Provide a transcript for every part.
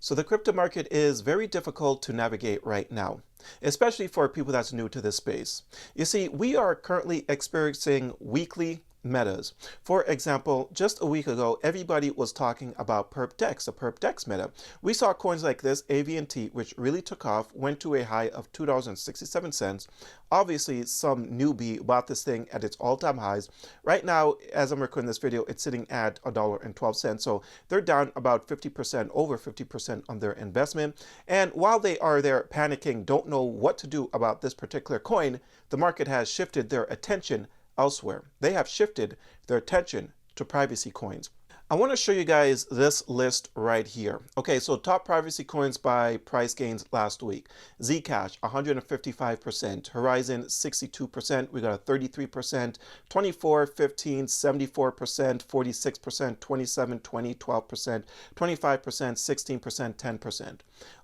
So the crypto market is very difficult to navigate right now, especially for people that's new to this space. You see, we are currently experiencing weekly metas. For example, just a week ago, everybody was talking about PerpDex, the PerpDex meta. We saw coins like this, AV&T, which really took off, went to a high of $2.67. Obviously, some newbie bought this thing at its all-time highs. Right now, as I'm recording this video, it's sitting at $1.12. So they're down about 50%, over 50% on their investment. And while they are there panicking, don't know what to do about this particular coin, the market has shifted their attention elsewhere. They have shifted their attention to privacy coins. I want to show you guys this list right here. Okay, so top privacy coins by price gains last week. Zcash, 155%. Horizon, 62%. We got a 33%. 24, 15, 74%, 46%, 27, 20, 12%, 25%, 16%, 10%.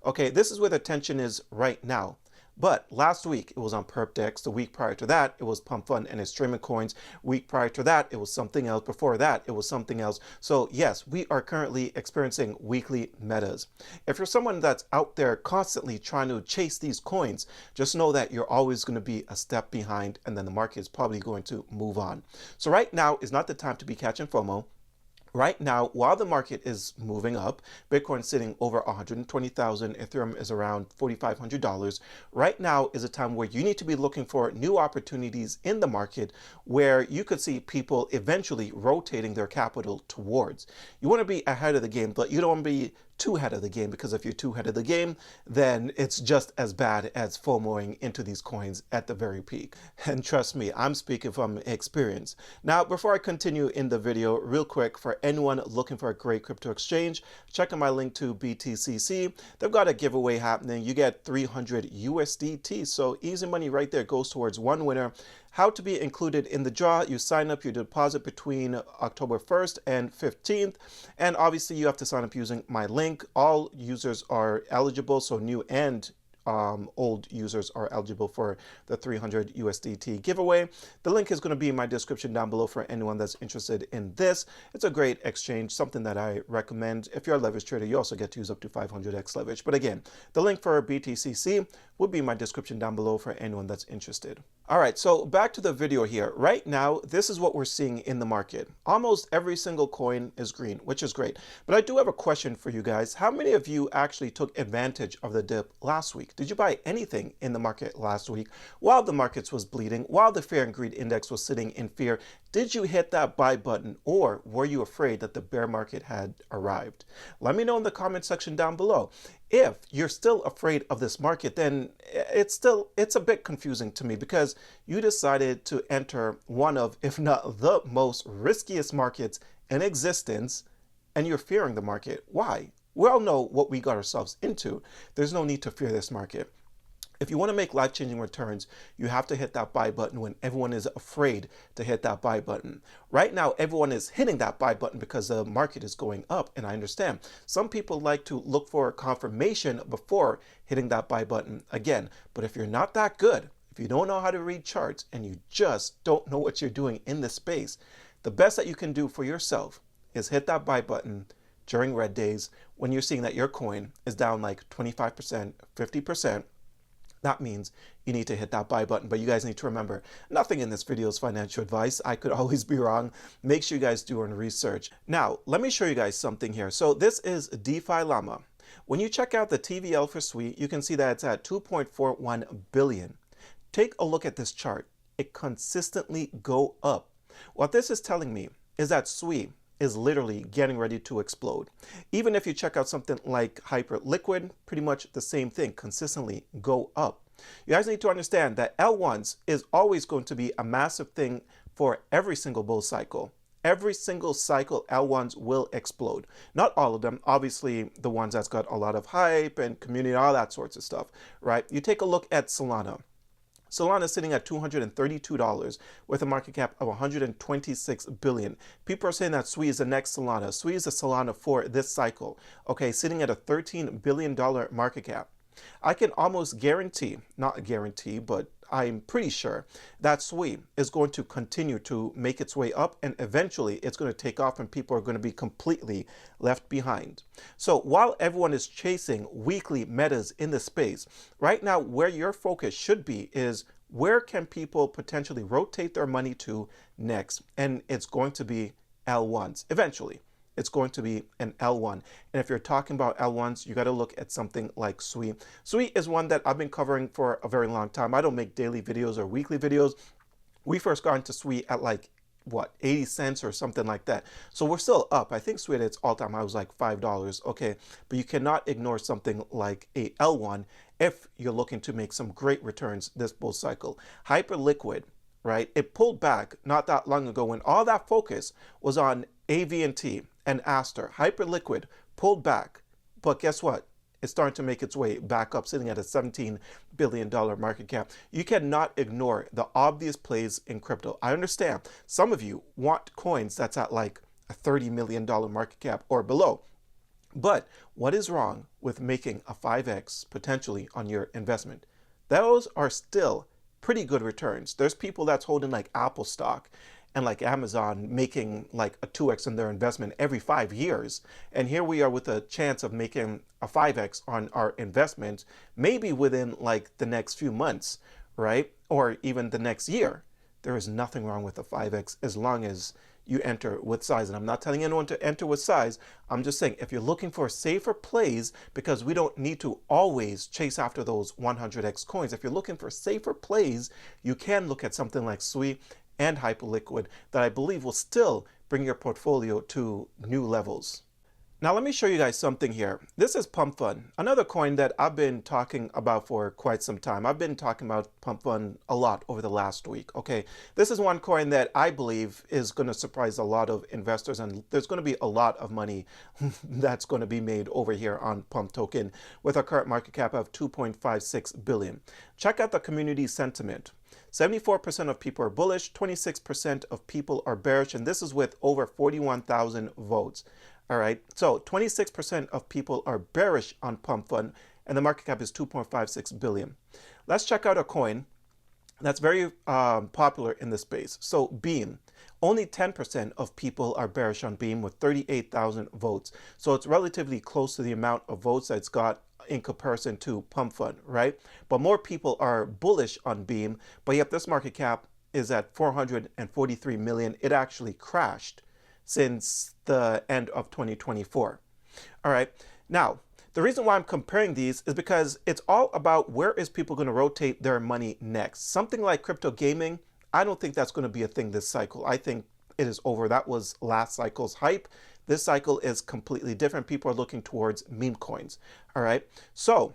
Okay, this is where the attention is right now. But last week, it was on PerpDex. The week prior to that, it was Pump Fund and its streaming coins. Week prior to that, it was something else. Before that, it was something else. So yes, we are currently experiencing weekly metas. If you're someone that's out there constantly trying to chase these coins, just know that you're always going to be a step behind, and then the market is probably going to move on. So right now is not the time to be catching FOMO. Right now, while the market is moving up, Bitcoin is sitting over 120,000, Ethereum is around $4,500. Right now is a time where you need to be looking for new opportunities in the market where you could see people eventually rotating their capital towards. You want to be ahead of the game, but you don't want to be too ahead of the game, because if you're too ahead of the game, then it's just as bad as FOMOing into these coins at the very peak. And trust me, I'm speaking from experience. Now, before I continue in the video, real quick, for anyone looking for a great crypto exchange, check out my link to BTCC. They've got a giveaway happening. You get 300 USDT. So easy money right there goes towards one winner. How to be included in the draw: you sign up, you deposit between October 1st and 15th, and obviously you have to sign up using my link. All users are eligible, so new and old users are eligible for the 300 USDT giveaway. The link is going to be in my description down below for anyone that's interested in this. It's a great exchange, something that I recommend. If you're a leverage trader, you also get to use up to 500x leverage. But again, the link for BTCC will be in my description down below for anyone that's interested. All right, so back to the video here. Right now, this is what we're seeing in the market. Almost every single coin is green, which is great. But I do have a question for you guys. How many of you actually took advantage of the dip last week? Did you buy anything in the market last week while the markets was bleeding, while the fear and greed index was sitting in fear? Did you hit that buy button, or were you afraid that the bear market had arrived? Let me know in the comment section down below. If you're still afraid of this market, then it's a bit confusing to me, because you decided to enter one of, if not the most riskiest markets in existence, and you're fearing the market. Why? We all know what we got ourselves into. There's no need to fear this market. If you want to make life-changing returns, you have to hit that buy button when everyone is afraid to hit that buy button. Right now, everyone is hitting that buy button because the market is going up, and I understand. Some people like to look for confirmation before hitting that buy button again. But if you're not that good, if you don't know how to read charts, and you just don't know what you're doing in this space, the best that you can do for yourself is hit that buy button during red days when you're seeing that your coin is down like 25%, 50%. That means you need to hit that buy button. But you guys need to remember, nothing in this video is financial advice. I could always be wrong. Make sure you guys do your own research. Now, let me show you guys something here. So this is DeFi Llama. When you check out the TVL for SWI, you can see that it's at 2.41 billion. Take a look at this chart. It consistently go up. What this is telling me is that SWI is literally getting ready to explode. Even if you check out something like Hyperliquid, pretty much the same thing, consistently go up. You guys need to understand that L1s is always going to be a massive thing for every single bull cycle. Every single cycle, L1s will explode. Not all of them, obviously the ones that's got a lot of hype and community, all that sorts of stuff, right? You take a look at Solana. Solana is sitting at $232 with a market cap of 126 billion. People are saying that SWI is the next Solana. SWI is the Solana for this cycle. Okay, sitting at a $13 billion market cap. I can almost guarantee, not guarantee, but I'm pretty sure that SWI is going to continue to make its way up, and eventually it's going to take off and people are going to be completely left behind. So while everyone is chasing weekly metas in the space, right now where your focus should be is where can people potentially rotate their money to next? And it's going to be L1s eventually. It's going to be an L1. And if you're talking about L1s, you got to look at something like SWI. SWI is one that I've been covering for a very long time. I don't make daily videos or weekly videos. We first got into SWI at like, what, 80 cents or something like that. So we're still up. I think SWI at its all-time high was like $5. Okay, but you cannot ignore something like a L1 if you're looking to make some great returns this bull cycle. Hyperliquid, right? It pulled back not that long ago when all that focus was on AV&T and Aster. Hyperliquid pulled back, but guess what? It's starting to make its way back up, sitting at a $17 billion market cap. You cannot ignore the obvious plays in crypto. I understand some of you want coins that's at like a $30 million market cap or below. But what is wrong with making a 5x potentially on your investment? Those are still pretty good returns. There's people that's holding like Apple stock and like Amazon making like a 2x in their investment every 5 years. And here we are with a chance of making a 5x on our investment, maybe within like the next few months, right? Or even the next year. There is nothing wrong with a 5x as long as you enter with size. And I'm not telling anyone to enter with size. I'm just saying if you're looking for safer plays, because we don't need to always chase after those 100x coins. If you're looking for safer plays, you can look at something like SWI and Hyperliquid that I believe will still bring your portfolio to new levels. Now let me show you guys something here. This is Pump Fund, another coin that I've been talking about for quite some time. I've been talking about Pump Fund a lot over the last week. Okay, this is one coin that I believe is going to surprise a lot of investors, and there's going to be a lot of money that's going to be made over here on Pump Token with a current market cap of 2.56 billion. Check out the community sentiment. 74% of people are bullish, 26% of people are bearish, and this is with over 41,000 votes. All right, so 26% of people are bearish on Pump Fund, and the market cap is 2.56 billion. Let's check out a coin that's very popular in this space. So Beam, only 10% of people are bearish on Beam with 38,000 votes. So it's relatively close to the amount of votes that it's got in comparison to Pump Fund, right? But more people are bullish on Beam, but yet this market cap is at 443 million. It actually crashed since the end of 2024. All right, now the reason why I'm comparing these is because it's all about where is people going to rotate their money next. Something like crypto gaming, I don't think that's going to be a thing this cycle. I think it is over. That was last cycle's hype. This cycle is completely different. People are looking towards meme coins. All right, so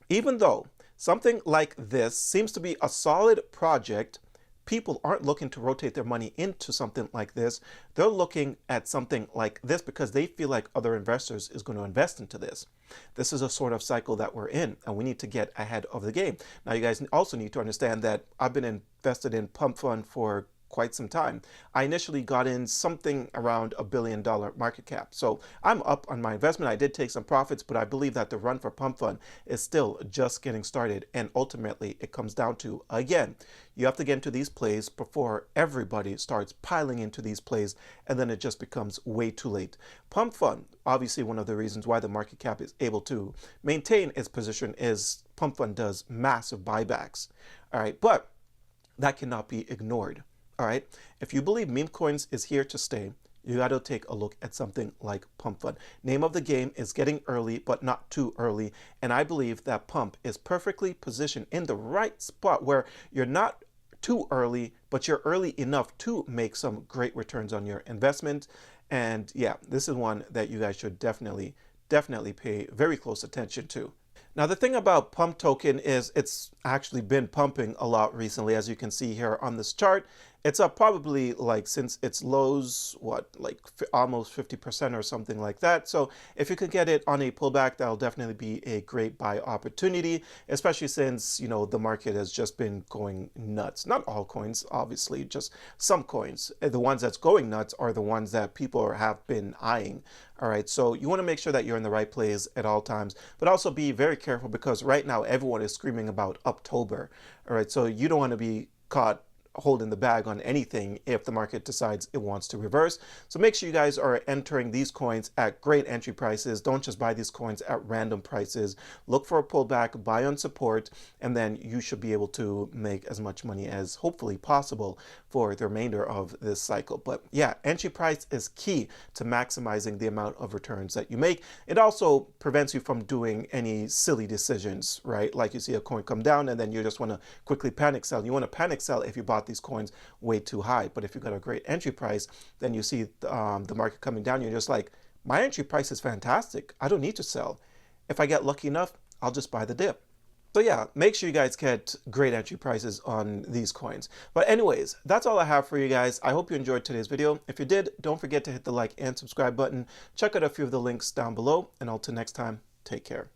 even though something like this seems to be a solid project, people aren't looking to rotate their money into something like this. They're looking at something like this because they feel like other investors is going to invest into this. This is a sort of cycle that we're in, and we need to get ahead of the game. Now, you guys also need to understand that I've been invested in Pump Fund for quite some time. I initially got in something around $1 billion market cap. So I'm up on my investment. I did take some profits, but I believe that the run for Pump Fund is still just getting started. And ultimately, it comes down to, again, you have to get into these plays before everybody starts piling into these plays, and then it just becomes way too late. Pump Fund, obviously one of the reasons why the market cap is able to maintain its position is Pump Fund does massive buybacks. All right, but that cannot be ignored. All right, if you believe meme coins is here to stay, you got to take a look at something like Pump Fund. Name of the game is getting early, but not too early. And I believe that Pump is perfectly positioned in the right spot where you're not too early, but you're early enough to make some great returns on your investment. And yeah, this is one that you guys should definitely pay very close attention to. Now, the thing about Pump Token is it's actually been pumping a lot recently, as you can see here on this chart. It's up probably like since its lows, what, like almost 50% or something like that. So if you could get it on a pullback, that'll definitely be a great buy opportunity, especially since, the market has just been going nuts. Not all coins, obviously, just some coins. The ones that's going nuts are the ones that people have been eyeing. All right, so you want to make sure that you're in the right place at all times, but also be very careful because right now everyone is screaming about October. All right, so you don't want to be caught holding the bag on anything if the market decides it wants to reverse. So make sure you guys are entering these coins at great entry prices. Don't just buy these coins at random prices. Look for a pullback, buy on support, and then you should be able to make as much money as hopefully possible for the remainder of this cycle. But yeah, entry price is key to maximizing the amount of returns that you make. It also prevents you from doing any silly decisions, right? Like you see a coin come down and then you just want to quickly panic sell. You want to panic sell if you bought these coins way too high. But if you got a great entry price, then you see the market coming down, you're just like, my entry price is fantastic. I don't need to sell. If I get lucky enough, I'll just buy the dip. So yeah, make sure you guys get great entry prices on these coins. But anyways, that's all I have for you guys. I hope you enjoyed today's video. If you did, don't forget to hit the like and subscribe button. Check out a few of the links down below. And until next time, take care.